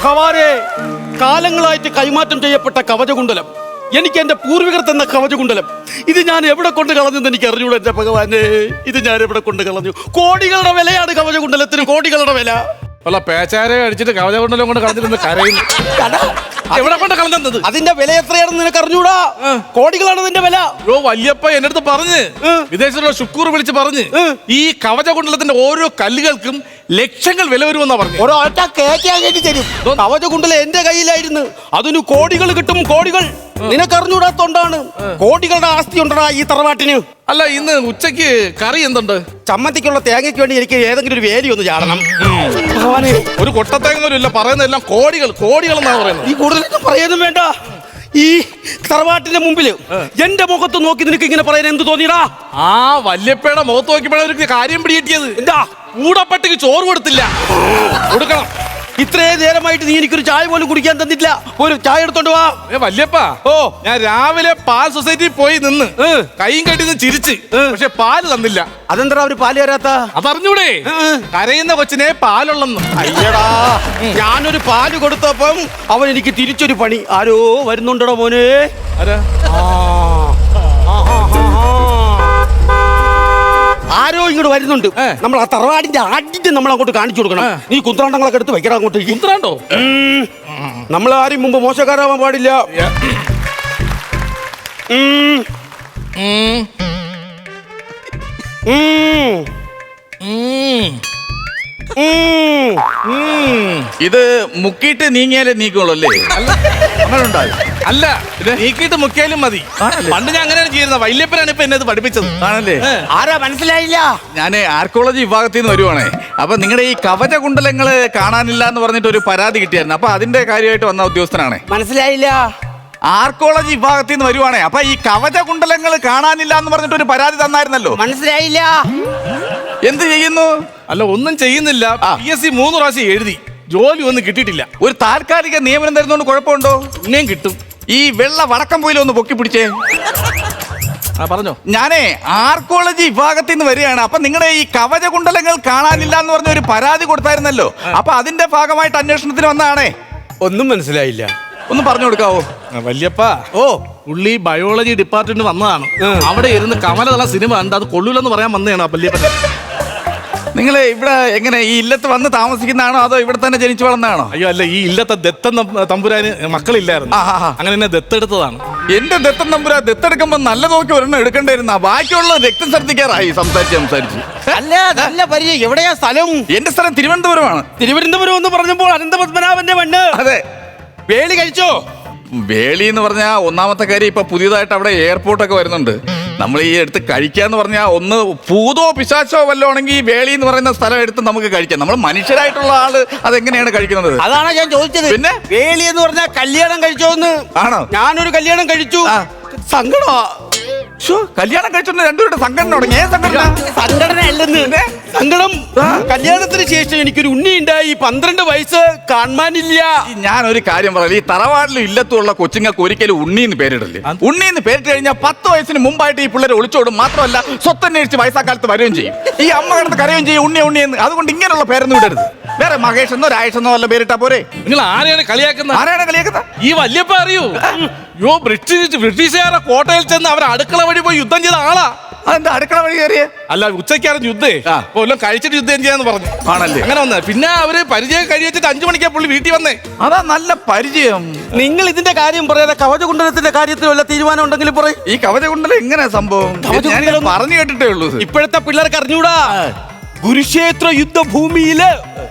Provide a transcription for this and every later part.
ഭഗവാനെ, കാലങ്ങളായിട്ട് കൈമാറ്റം ചെയ്യപ്പെട്ട കവചകുണ്ടലം, എനിക്ക് എന്റെ പൂർവികർ തന്ന കവചകുണ്ടലം, ഇത് ഞാൻ എവിടെ കൊണ്ട് കളഞ്ഞെന്ന് എനിക്ക് അറിഞ്ഞൂടെ എന്റെ ഭഗവാനെ. ഇത് ഞാൻ എവിടെ കൊണ്ട് കളഞ്ഞു? കോടികളുടെ വിലയാണ് കവചകുണ്ടലത്തിന്, കോടികളുടെ വില. അല്ല, പേച്ചാരെ അടിച്ചിട്ട് കവചകുണ്ടലം കൊണ്ട് കളഞ്ഞിരുന്ന് കരയുന്നു. എവിടെ കൊണ്ട് കളഞ്ഞത്? അതിന്റെ വില എത്രയാണെന്ന് നിനക്ക് അറിഞ്ഞൂടാ? കോടികളാണ് അതിന്റെ വില. യോ വല്യപ്പ എന്റെ അടുത്ത് പറഞ്ഞ്, വിദേശത്തുള്ള ശുക്കൂർ വിളിച്ച് പറഞ്ഞ്, ഈ കവചകുണ്ടലത്തിന്റെ ഓരോ കല്ലുകൾക്കും ലക്ഷങ്ങൾ വില വരുമെന്നാ പറഞ്ഞു. ഓരോ ഒറ്റ കേറ്റി തരും. കവചകുണ്ടലം എന്റെ കയ്യിലായിരുന്നു, അതിന് കോടികൾ കിട്ടും, കോടികൾ. നിനക്കറിഞ്ഞൂടാത്തോണ്ടാണ്. കോടികളുടെ ആസ്തി ഉണ്ടടാ ഈ തറവാട്ടിന്. അല്ല, ഇന്ന് ഉച്ചക്ക് കറി എന്തുണ്ട്? ചമ്മന്തിക്കുള്ള തേങ്ങയ്ക്ക് വേണ്ടി എനിക്ക് ഏതെങ്കിലും ഒരു വേലി ഒന്ന് ചാടണം. ഭഗവാനെ, ഒരു കൊട്ടത്തേങ്ങൊന്നും ഇല്ല, പറയുന്നതെല്ലാം കോടികൾ, കോടികൾ എന്നാ പറയുന്നത്. ഈ കൂടുതലൊന്നും പറയാനും വേണ്ട. ഈ തറവാട്ടിന്റെ മുമ്പില് എന്റെ മുഖത്ത് നോക്കി നിനക്ക് ഇങ്ങനെ പറയാൻ എന്ത് തോന്നിയടാ? ആ വല്യപ്പയുടെ മുഖത്ത് നോക്കിയപ്പോഴൊരു കാര്യം പിടികിട്ടിയത്. എന്താ? കൂടപ്പട്ടിക്ക് ചോറ് കൊടുത്തില്ല, കൊടുക്കണം. ഇത്രയും നേരമായിട്ട് നീ എനിക്കൊരു ചായ പോലും കുടിക്കാൻ തന്നിട്ടില്ല. ഒരു ചായ എടുത്തോണ്ട് വാ. വല്യപ്പ, ഞാൻ രാവിലെ പാൽ സൊസൈറ്റിയിൽ പോയി നിന്ന് കൈയും കെട്ടി ചിരിച്ച്, പക്ഷെ പാല് തന്നില്ല. അതെന്താ അവര് പാല് തരാത്ത? അതറിഞ്ഞൂടെ? കരയുന്ന കൊച്ചിനെ പാലുള്ളെന്ന്. അയ്യടാ, ഞാനൊരു പാല് കൊടുത്തപ്പം അവൻ എനിക്ക് തിരിച്ചൊരു പണി. ആരോ വരുന്നുണ്ടോ മോനെ? ആരോ ഇങ്ങോട്ട് വരുന്നുണ്ട്. നമ്മൾ ആ തറവാടിന്റെ ആദ്യത്തെ നമ്മൾ അങ്ങോട്ട് കാണിച്ചു കൊടുക്കണം. നീ കുന്ത്രാണ്ടങ്ങളൊക്കെ എടുത്ത് വെക്കണം അങ്ങോട്ട്. കുന്ത്രാണ്ടോ? നമ്മൾ ആരും മുമ്പ് മോശക്കാരാവാൻ പാടില്ല. ഇത് മുക്കിയിട്ട് നീങ്ങിയാലേ നീക്കുള്ളൂ അല്ലേ? അല്ല, നീക്കിയിട്ട് മുക്കിയാലും മതി. പണ്ട് ഞാൻ അങ്ങനെയാണ് ചെയ്യുന്നത്. വല്യപ്പനാണ് ഇപ്പൊ എന്നെ പഠിപ്പിച്ചത്. ആണല്ലേ? ആരാ? മനസ്സിലായില്ല. ഞാൻ ആർക്കോളജി വിഭാഗത്തിൽ നിന്ന് വരുവാണേ. അപ്പൊ നിങ്ങളുടെ ഈ കവചകുണ്ടലങ്ങള് കാണാനില്ല എന്ന് പറഞ്ഞിട്ട് ഒരു പരാതി കിട്ടിയായിരുന്നു. അപ്പൊ അതിന്റെ കാര്യമായിട്ട് വന്ന ഉദ്യോഗസ്ഥനാണ്. മനസ്സിലായില്ല. ആർക്കോളജി വിഭാഗത്തിൽ നിന്ന് വരുവാണേ. അപ്പൊ ഈ കവചകുണ്ടലങ്ങൾ കാണാനില്ല എന്ന് പറഞ്ഞിട്ട് ഒരു പരാതി തന്നായിരുന്നല്ലോ. മനസ്സിലായില്ല. എന്ത് ചെയ്യുന്നു? അല്ല, ഒന്നും ചെയ്യുന്നില്ല. PSC 3 പ്രാവശ്യം എഴുതി, ജോലി ഒന്നും കിട്ടിയിട്ടില്ല. ഒരു താൽക്കാലിക നിയമനം തരുന്നോണ്ട് കുഴപ്പമുണ്ടോ? ഇനിയും കിട്ടും. ഈ വെള്ള വടക്കം പോയിലൊന്ന് പൊക്കി പിടിച്ചേ. പറഞ്ഞോ. ഞാനേ ആർക്കോളജി വിഭാഗത്തിൽ നിന്ന് വരികയാണ്. അപ്പൊ നിങ്ങളുടെ ഈ കവചകുണ്ടലങ്ങൾ കാണാനില്ല എന്ന് പറഞ്ഞ ഒരു പരാതി കൊടുത്തായിരുന്നല്ലോ. അപ്പൊ അതിന്റെ ഭാഗമായിട്ട് അന്വേഷണത്തിന് വന്നതാണേ. ഒന്നും മനസ്സിലായില്ല. ഒന്ന് പറഞ്ഞു കൊടുക്കാവോ? വല്യപ്പ, പുള്ളി ബയോളജി ഡിപ്പാർട്ട്മെന്റ് വന്നതാണ്. അവിടെ ഇരുന്ന് കമലതള സിനിമ ഉണ്ട്, അത് കൊള്ളൂലെന്ന് പറയാൻ വന്നതാണ് വല്യപ്പൻ. നിങ്ങൾ ഇവിടെ എങ്ങനെ ഈ ഇല്ലത്ത് വന്ന് താമസിക്കുന്നതാണോ അതോ ഇവിടെ തന്നെ ജനിച്ചു വളർന്നതാണോ? അയ്യോ അല്ല, ഈ ഇല്ലത്തെ ദത്തൻ തമ്പുരാന് മക്കളില്ലായിരുന്നു, അങ്ങനെ എന്നെ ദത്തെടുത്തതാണ്. എന്റെ ദത്തൻ തമ്പുരാ ദത്തെടുക്കുമ്പോ നല്ല നോക്കി ഒരെണ്ണം എടുക്കണ്ടായിരുന്ന, ബാക്കിയുള്ള രക്തം ഛർദ്ദിക്കാറായി സംസാരിച്ച്. അല്ല, നല്ല പരിചയം. എവിടെയാ സ്ഥലം? എന്റെ സ്ഥലം തിരുവനന്തപുരമാണ്. തിരുവനന്തപുരം എന്ന് പറഞ്ഞപ്പോൾ അനന്തപത്മനാഭന്റെ മണ്ണ്. അതെ. വേലി കഴിച്ചോ? വേളി എന്ന് പറഞ്ഞാൽ ഒന്നാമത്തെ കാര്യം ഇപ്പൊ പുതിയതായിട്ട് അവിടെ എയർപോർട്ടൊക്കെ വരുന്നുണ്ട്. നമ്മൾ ഈ എടുത്ത് കഴിക്കാന്ന് പറഞ്ഞാൽ ഒന്ന് ഭൂതോ പിശാച്ചോ വല്ലോ ആണെങ്കിൽ വേളി എന്ന് പറയുന്ന സ്ഥലം എടുത്ത് നമുക്ക് കഴിക്കാം. നമ്മൾ മനുഷ്യരായിട്ടുള്ള ആള് അതെങ്ങനെയാണ് കഴിക്കുന്നത്? അതാണ് ഞാൻ ചോദിച്ചത്. പിന്നെ വേലി എന്ന് പറഞ്ഞാൽ കല്യാണം കഴിച്ചോന്ന്. ആണോ? ഞാനൊരു കല്യാണം കഴിച്ചു. സങ്കടമാ. കല്യാണം കഴിച്ചോണ്ട് രണ്ടുപേരുടെ സംഘടന തുടങ്ങി. സംഘടന അല്ലെന്ന്, സങ്കടം. കല്യാണത്തിന് ശേഷം എനിക്കൊരു ഉണ്ണി ഉണ്ടായി. 12 വയസ്സ് കാണാനില്ല. ഞാൻ ഒരു കാര്യം പറയാം, ഈ തറവാട്ടിലും ഇല്ലത്തുള്ള കൊച്ചുങ്ങൾക്ക് ഒരിക്കലും ഉണ്ണിന്ന് പേരിടല്ലേ. ഉണ്ണിന്ന് പേരിട്ട് കഴിഞ്ഞാൽ 10 വയസ്സിന് മുമ്പായിട്ട് ഈ പിള്ളേരെ ഒളിച്ചോടും. മാത്രമല്ല സ്വത്തന്വേഷിച്ച് വയസ്സാക്കാലത്ത് വരികയും ചെയ്യും. ഈ അമ്മ കിടന്ന് കരയുകയും ചെയ്യും ഉണ്ണിയെന്ന്. അതുകൊണ്ട് ഇങ്ങനെയുള്ള പേരൊന്നും ഇടരുത്. വേറെ മഹേഷ് എന്നോ രാജേഷ് എന്നോ വല്ല പേരിട്ടാ പോരെ. നിങ്ങൾ ആരെയാണ് കളിയാക്കുന്നത്? ആരാണ് കളിയാക്കുന്നത്? ഈ വല്യപ്പ അറിയൂ? യോ, ബ്രിട്ടീഷുകാരെ കോട്ടയിൽ ചെന്ന് അവർ അടുക്കള വഴി പോയി യുദ്ധം ചെയ്ത ആളാ. അതെന്താ അടുക്കള വഴി കയറിയ? അല്ല, ഉച്ചയ്ക്കായിരുന്നു യുദ്ധേ. എല്ലാം കഴിച്ചിട്ട് യുദ്ധം ചെയ്യാന്ന് പറഞ്ഞു. ആണല്ലേ? അങ്ങനെ വന്നേ. പിന്നെ അവര് പരിചയം കഴിച്ചിട്ട് 5 മണിക്കാ പുള്ളി വീട്ടിൽ വന്നേ. അതാ നല്ല പരിചയം. നിങ്ങൾ ഇതിന്റെ കാര്യം പറയാതെ കവചകുണ്ടലത്തിന്റെ കാര്യത്തിൽ വല്ല തീരുമാനം ഉണ്ടെങ്കിലും പറയും. ഈ കവചകുണ്ടലം എങ്ങനെ സംഭവം? പറഞ്ഞു കേട്ടിട്ടേ ഉള്ളൂ. ഇപ്പോഴത്തെ പിള്ളേർക്ക് അറിഞ്ഞൂടാ. കുരുക്ഷേത്ര യുദ്ധഭൂമിയില്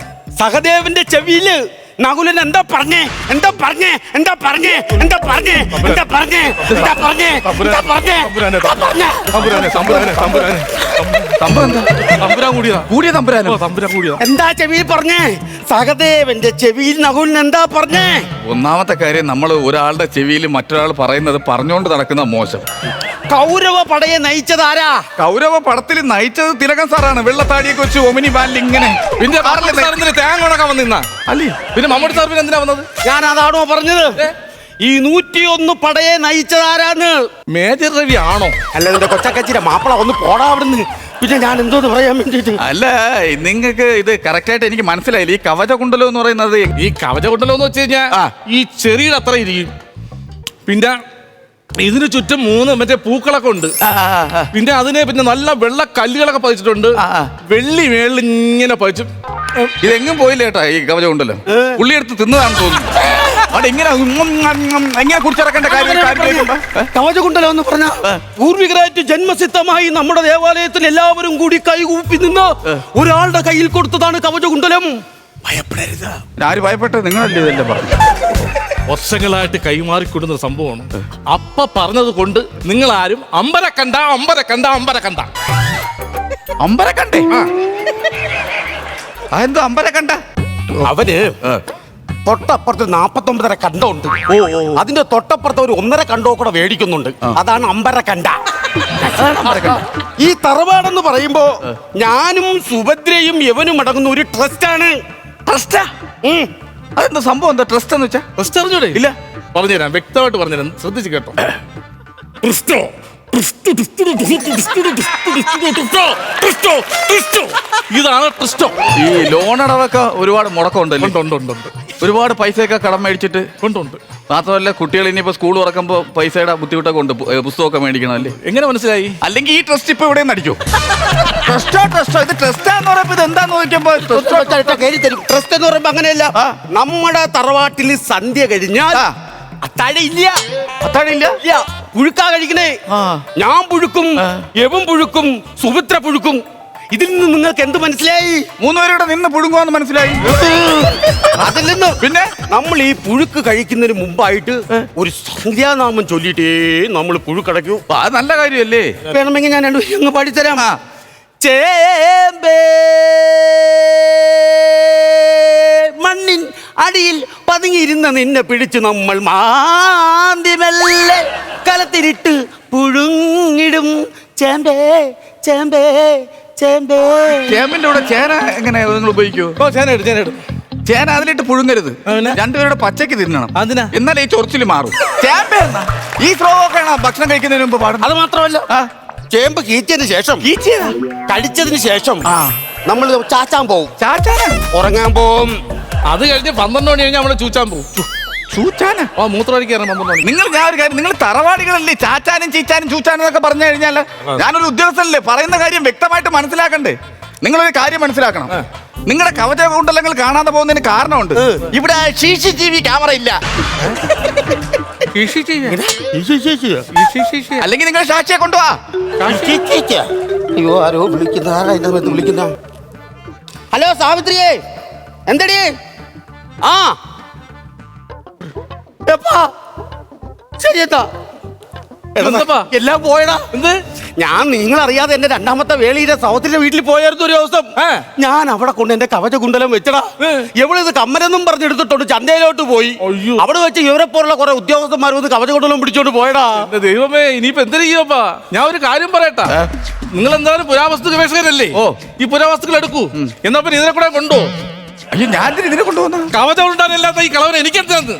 സഹദേവന്റെ ചെവിയില് നകുലൻ എന്താ പറഞ്ഞേ? എന്താ ചെവിയിൽ പറഞ്ഞേ? സഹദേവന്റെ ചെവിയിൽ നകുലൻ എന്താ പറഞ്ഞേ? ഒന്നാമത്തെ കാര്യം, നമ്മൾ ഒരാളുടെ ചെവിയിൽ മറ്റൊരാൾ പറയുന്നത് പറഞ്ഞുകൊണ്ട് നടക്കുന്ന മോശം. കൗരവ പടയെ നയിച്ചത് ആരാ? കൗരവ പടത്തിൽ നയിച്ചത് തിലകൻ സാറാണ്. വെള്ളത്താടിയൊക്കെ വെച്ച് ഒമിനി ബാലിൽ ഇങ്ങനെ. പിന്നെ തേങ്ങ ഉണക്കാൻ വന്നിരുന്ന അല്ലേ? പിന്നെ മമ്മൂട്ടി സാർ പിന്നെ എന്തിനാ വന്നത്? ഞാൻ അതാണോ പറഞ്ഞത്? ഈ 101 പടയെ നയിച്ചതാരാന്ന്? മേജർ രവി ആണോ? അല്ല, നിന്റെ കൊച്ചക്കച്ചിയുടെ മാപ്പിള ഒന്ന് പോടാ അവിടുന്ന്. പിന്നെ ഞാൻ എന്തോന്ന് പറയാൻ വേണ്ടിട്ട്? അല്ല, നിങ്ങൾക്ക് ഇത് കറക്റ്റ് ആയിട്ട് എനിക്ക് മനസ്സിലായില്ല. ഈ കവചകുണ്ടലം എന്ന് പറയുന്നത് ഈ കവചകുണ്ടലം എന്ന് വെച്ച് കഴിഞ്ഞാൽ ഈ ചെറിയുടെ അത്ര ഇരിക്കും. പിന്നെ ഇതിന് ചുറ്റും 3 മറ്റേ പൂക്കളൊക്കെ ഉണ്ട്. പിന്നെ പിന്നെ നല്ല വെള്ള കല്ലുകളൊക്കെ പതിച്ചിട്ടുണ്ട്. വെള്ളി മേളിൽ ഇങ്ങനെ പതിച്ചു. ഇതെങ്ങും പോയില്ല കേട്ടാ ഈ കവചകുണ്ടലം. പുള്ളി എടുത്ത് തിന്നതാണെന്ന് തോന്നുന്നു. അവിടെ എങ്ങനെ കുറിച്ചിറക്കേണ്ട കാര്യം. കവചകുണ്ടലം എന്ന് പറഞ്ഞ പൂർവികരായിട്ട് ജന്മസിദ്ധമായി നമ്മുടെ ദേവാലയത്തിൽ എല്ലാവരും കൂടി കൈകൂപ്പി നിന്ന് ഒരാളുടെ കയ്യിൽ കൊടുത്തതാണ് കവചകുണ്ടലം. ഭയപ്പെടരുത്. ആര് ഭയപ്പെട്ടത്? നിങ്ങളല്ലേ ഇതെല്ലാം പറഞ്ഞു. വർഷങ്ങളായിട്ട് കൈമാറിക്കൊടുന്ന സംഭവമാണ്. അപ്പ പറഞ്ഞത് കൊണ്ട് നിങ്ങൾ ആരും അമ്പര കണ്ട. അമ്പരക്കണ്ടേ? അതെന്തോ അമ്പരക്കണ്ട? അവന് തൊട്ടപ്പുറത്ത് 49 കണ്ടമുണ്ട്. അതിന്റെ തൊട്ടപ്പുറത്ത് ഒരു 1.5 കണ്ടോ കൂടെ മേടിക്കുന്നുണ്ട്. അതാണ് അമ്പരക്കണ്ട. ഈ തറവാടെന്ന് പറയുമ്പോ ഞാനും സുഭദ്രയും യവനും അടങ്ങുന്ന ഒരു ട്രസ്റ്റാണ്. ട്രസ്റ്റാ? അതെന്താ സംഭവം? എന്താ ട്രസ്റ്റ് എന്ന് വെച്ചാ? ട്രസ്റ്റ് അറിഞ്ഞൂടെ? ഇല്ല, പറഞ്ഞുതരാം, വ്യക്തമായിട്ട് പറഞ്ഞുതരാം, ശ്രദ്ധിച്ച് കേട്ടോ. ഇതാണ് ട്രസ്റ്റോ. ഈ ലോൺ അടവൊക്കെ ഒരുപാട് മുടക്കമുണ്ടല്ലോ. ഉണ്ട്. ഒരുപാട് പൈസയൊക്കെ കടം മേടിച്ചിട്ട് ഉണ്ട്. മാത്രമല്ല, കുട്ടികൾ ഇനിയിപ്പോ സ്കൂൾ തുറക്കുമ്പോ പൈസയുടെ ബുദ്ധിമുട്ടൊക്കെ ഉണ്ട്. പുസ്തകമൊക്കെ മേടിക്കണം അല്ലേ? എങ്ങനെ മനസ്സിലായി? അല്ലെങ്കിൽ ഈ ട്രസ്റ്റ് ഇപ്പൊ ഇവിടെ നടിക്കോ? ട്രസ്റ്റോ ഇത് ട്രസ്റ്റാന്ന് പറയുമ്പോ ഇത് എന്താന്ന് നോക്കിയപ്പോ ട്രസ്റ്റ് എന്ന് പറയുമ്പോ അങ്ങനെയല്ല. നമ്മുടെ തറവാട്ടിൽ സന്ധ്യ കഴിഞ്ഞാൽ അത്താഴയില്ല. പുഴുക്കാ കഴിക്കണേ. ഞാൻ പുഴുക്കും, യവൻ പുഴുക്കും, സുഭദ്ര പുഴുക്കും. ഇതിൽ നിന്ന് നിങ്ങൾക്ക് എന്ത് മനസ്സിലായി? 3 പേരുടെ നിന്ന് പുഴുങ്ങുവാന്ന് മനസ്സിലായി. അതിൽ നിന്ന് പിന്നെ നമ്മൾ ഈ പുഴുക്ക് കഴിക്കുന്നതിന് മുമ്പായിട്ട് ഒരു സന്ധ്യാനാമം ചൊല്ലിട്ടേ നമ്മൾ പുഴുക്കടയ്ക്കൂ. അത് നല്ല കാര്യമല്ലേ? വേണമെങ്കിൽ ഞാൻ അങ്ങ് പാടിത്തരാം. ചേമ്പേ മണ്ണിൻ അടിയിൽ പതുങ്ങിയിരുന്ന നിന്നെ പിടിച്ചു നമ്മൾ മാന്തിമെല്ലെ കലത്തിരിട്ട് പുഴുങ്ങിടും. ചേമ്പേ ചേമ്പേ ചേമ്പേ. ചേമ്പിന്റെ കൂടെ ചേന എങ്ങനെ നിങ്ങൾ ഉപയോഗിക്കൂ? ചേന അതിലിട്ട് പുഴുങ്ങരുത്. 2 പേരുടെ പച്ചക്ക് തിന്നണം. എന്നാലേ ഈ ചൊറിച്ചിൽ മാറും. ചേമ്പേ എന്നാ ഈ ശ്ലോകമൊക്കെയാണ് ഭക്ഷണം കഴിക്കുന്നതിന് മുമ്പ് പാടും. അത് മാത്രമല്ല, ചേമ്പ് കീച്ചതിന് ശേഷം കഴിച്ചതിന് ശേഷം നമ്മൾ ചാച്ചാൻ പോവും. ഉറങ്ങാൻ പോവും. അത് കഴിഞ്ഞ് 12 മണി കഴിഞ്ഞാൽ നമ്മള് ചൂച്ചാൻ പോകും. ചൂച്ചാന് മൂത്രമൊഴിക്കാറ് 12 മണി. ഞാൻ ഒരു കാര്യം, നിങ്ങൾ തറവാടികളല്ലേ ചാച്ചാനും ചീച്ചാനും ചൂച്ചാനും എന്നൊക്കെ പറഞ്ഞു കഴിഞ്ഞാൽ ഞാനൊരു ഉദ്യോഗസ്ഥനല്ലേ, പറയുന്ന കാര്യം വ്യക്തമായിട്ട് മനസ്സിലാക്കണ്ടേ? നിങ്ങളൊരു കാര്യം മനസ്സിലാക്കണം. നിങ്ങളുടെ കവചകുണ്ടലങ്ങൾ കാണാതെ പോകുന്നതിന് കാരണമുണ്ട്. ഇവിടെ CCTV ക്യാമറ ഇല്ല. അല്ലെങ്കിൽ നിങ്ങൾ സാക്ഷിയെ കൊണ്ടുപോവാ. അയ്യോ, ആരോ വിളിക്കുന്ന. ഹലോ സാവിത്രിയേ, എന്തടി? ശരി, എല്ലാം പോയടാ. എന്ത്? ഞാൻ നിങ്ങളറിയാതെ എന്റെ 2ാമത്തെ വേളിയുടെ സൗത്തിന്റെ വീട്ടിൽ പോയായിരുന്നു ഒരു ദിവസം. ഞാൻ അവിടെ കൊണ്ട് എന്റെ കവചകുണ്ടലം വെച്ചടാ. എവളിത് കമ്മലെന്നും പറഞ്ഞെടുത്തിട്ടുണ്ട്. ചന്തയിലോട്ട് പോയി. അവിടെ വെച്ച് ഇവരെ പോലുള്ള കുറെ ഉദ്യോഗസ്ഥന്മാർ വന്ന് കവചകുണ്ടലം പിടിച്ചോണ്ട് പോയടാ. ദൈവമേ, ഇനിയിപ്പോ എന്ത് ചെയ്യപ്പാ? ഞാൻ ഒരു കാര്യം പറയട്ടാ. നിങ്ങൾ എന്തായാലും പുരാവസ്തു ഗവേഷകരല്ലേ? ഈ പുരാവസ്തുക്കൾ എടുക്കൂ. എന്നാ പിന്നെ ഇതിനെ കൂടെ കൊണ്ടോ? അയ്യോ, ഞാൻ ഇതിനെ കൊണ്ടുപോകുന്ന കവചം ഉണ്ടാകാനില്ലാത്ത ഈ കളവൻ എനിക്കെന്താന്ന്